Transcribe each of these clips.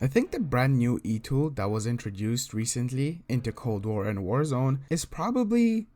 I think the brand new E-tool that was introduced recently into Cold War and Warzone is probably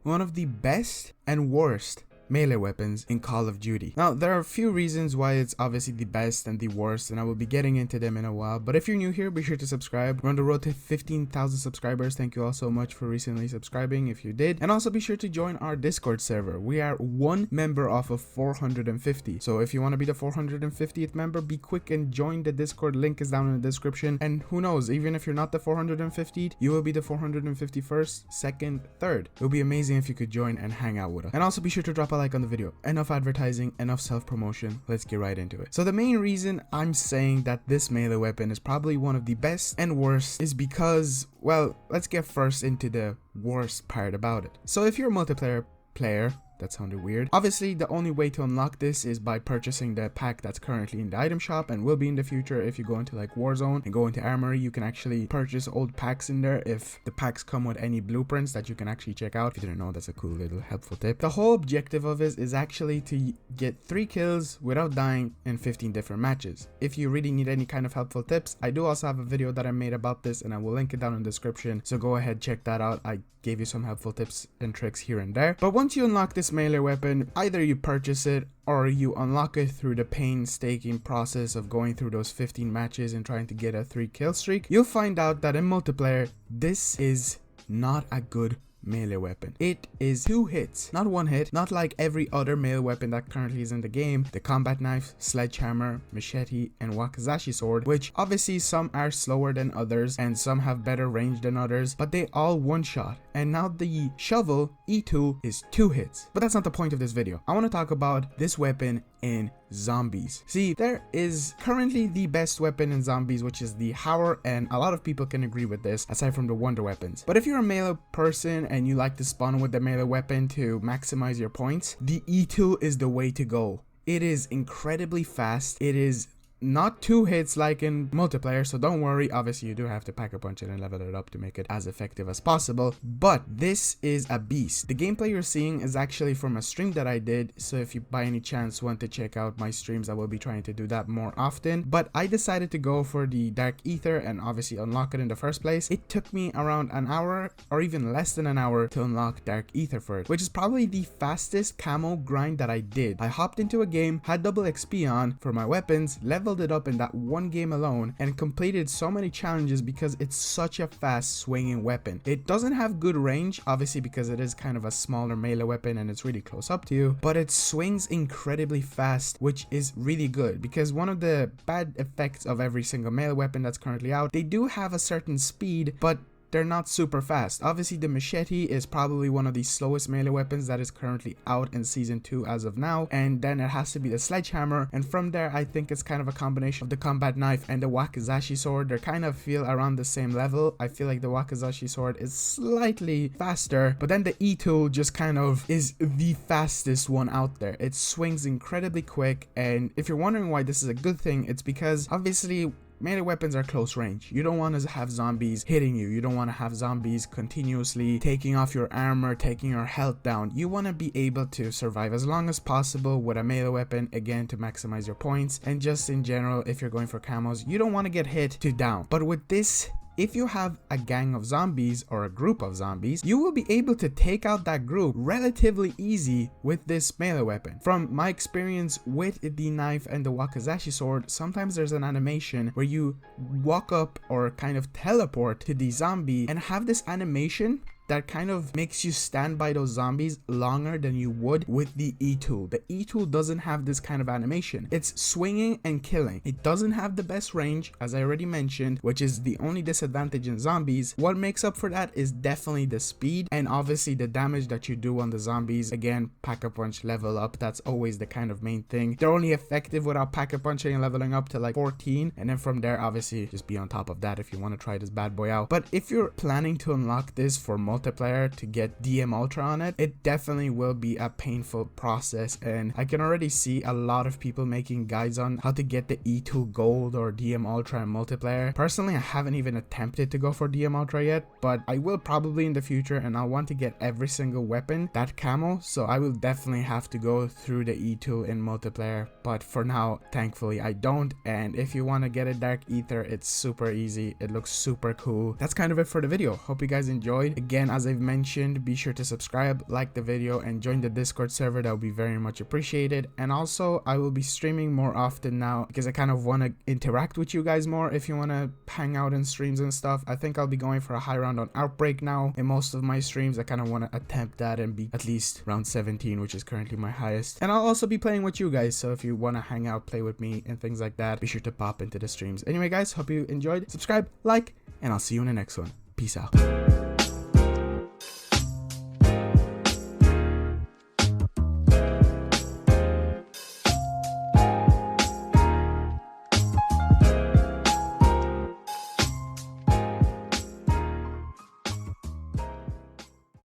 one of the best and worst melee weapons in Call of Duty. Now, there are a few reasons why it's obviously the best and the worst, and I will be getting into them in a while. But if you're new here, be sure to subscribe. We're on the road to 15,000 subscribers. Thank you all so much for recently subscribing if you did. And also be sure to join our Discord server. We are one member off of 450. So if you want to be the 450th member, be quick and join the Discord. Link is down in the description. And who knows, even if you're not the 450th, you will be the 451st, 2nd, 3rd. It would be amazing if you could join and hang out with us. And also be sure to drop a like on the video. Enough advertising, enough self-promotion. Let's get right into it. So the main reason I'm saying that this melee weapon is probably one of the best and worst is because, well, let's get first into the worst part about it. So if you're a multiplayer player, that sounded weird. Obviously, the only way to unlock this is by purchasing the pack that's currently in the item shop and will be in the future. If you go into like Warzone and go into Armory, you can actually purchase old packs in there if the packs come with any blueprints that you can actually check out. If you didn't know, that's a cool little helpful tip. The whole objective of it is actually to get 3 kills without dying in 15 different matches. If you really need any kind of helpful tips, I do also have a video that I made about this and I will link it down in the description. So go ahead, check that out. I gave you some helpful tips and tricks here and there. But once you unlock this melee weapon, either you purchase it or you unlock it through the painstaking process of going through those 15 matches and trying to get a 3 kill streak, you'll find out that in multiplayer, this is not a good melee weapon. It is 2 hits, not 1 hit, not like every other melee weapon that currently is in the game, the combat knife, sledgehammer, machete, and wakizashi sword, which obviously some are slower than others and some have better range than others, but they all one shot. And now the shovel E-tool is 2 hits. But that's not the point of this video. I want to talk about this weapon in zombies. See, there is currently the best weapon in zombies, which is the Howler, and a lot of people can agree with this aside from the wonder weapons. But if you're a melee person and you like to spawn with the melee weapon to maximize your points, the E-tool is the way to go. It is incredibly fast. It is not 2 hits like in multiplayer, so don't worry. Obviously you do have to pack a punch it and level it up to make it as effective as possible, but this is a beast. The gameplay you're seeing is actually from a stream that I did, so if you by any chance want to check out my streams, I will be trying to do that more often. But I decided to go for the Dark Aether and obviously unlock it in the first place. It took me around an hour or even less than an hour to unlock Dark Aether for it, which is probably the fastest camo grind that I did. I hopped into a game, had double XP on for my weapons, leveled it up in that one game alone, and completed so many challenges because it's such a fast swinging weapon. It doesn't have good range, obviously, because it is kind of a smaller melee weapon and it's really close up to you, but it swings incredibly fast, which is really good because one of the bad effects of every single melee weapon that's currently out, they do have a certain speed, but they're not super fast. Obviously, the machete is probably one of the slowest melee weapons that is currently out in season 2 as of now, and then it has to be the sledgehammer, and from there I think it's kind of a combination of the combat knife and the wakizashi sword. They kind of feel around the same level. I feel like the wakizashi sword is slightly faster, but then the E-tool just kind of is the fastest one out there. It swings incredibly quick, and if you're wondering why this is a good thing, it's because obviously melee weapons are close range. You don't want to have zombies hitting you. You don't want to have zombies continuously taking off your armor, taking your health down. You want to be able to survive as long as possible with a melee weapon, again, to maximize your points. And just in general, if you're going for camos, you don't want to get hit to down. But with this, if you have a gang of zombies or a group of zombies, you will be able to take out that group relatively easy with this melee weapon. From my experience with the knife and the wakizashi sword, sometimes there's an animation where you walk up or kind of teleport to the zombie and have this animation that kind of makes you stand by those zombies longer than you would with the E-tool. The E-tool doesn't have this kind of animation. It's swinging and killing. It doesn't have the best range, as I already mentioned, which is the only disadvantage in zombies. What makes up for that is definitely the speed and obviously the damage that you do on the zombies. Again, pack-a-punch, level up, that's always the kind of main thing. They're only effective without pack-a-punching and leveling up to like 14, and then from there, obviously, just be on top of that if you want to try this bad boy out. But if you're planning to unlock this for multiple multiplayer to get DM Ultra on it, it definitely will be a painful process, and I can already see a lot of people making guides on how to get the E2 Gold or DM Ultra in multiplayer. Personally, I haven't even attempted to go for DM Ultra yet, but I will probably in the future, and I want to get every single weapon that camo, so I will definitely have to go through the E2 in multiplayer, but for now, thankfully I don't. And if you want to get a Dark Ether, it's super easy, it looks super cool. That's kind of it for the video. Hope you guys enjoyed. Again, as I've mentioned, be sure to subscribe, like the video, and join the Discord server. That would be very much appreciated. And also, I will be streaming more often now because I kind of want to interact with you guys more. If you want to hang out in streams and stuff, I think I'll be going for a high round on Outbreak now in most of my streams. I kind of want to attempt that and be at least round 17, which is currently my highest. And I'll also be playing with you guys, so if you want to hang out, play with me and things like that, be sure to pop into the streams. Anyway guys, hope you enjoyed. Subscribe, like, and I'll see you in the next one. Peace out.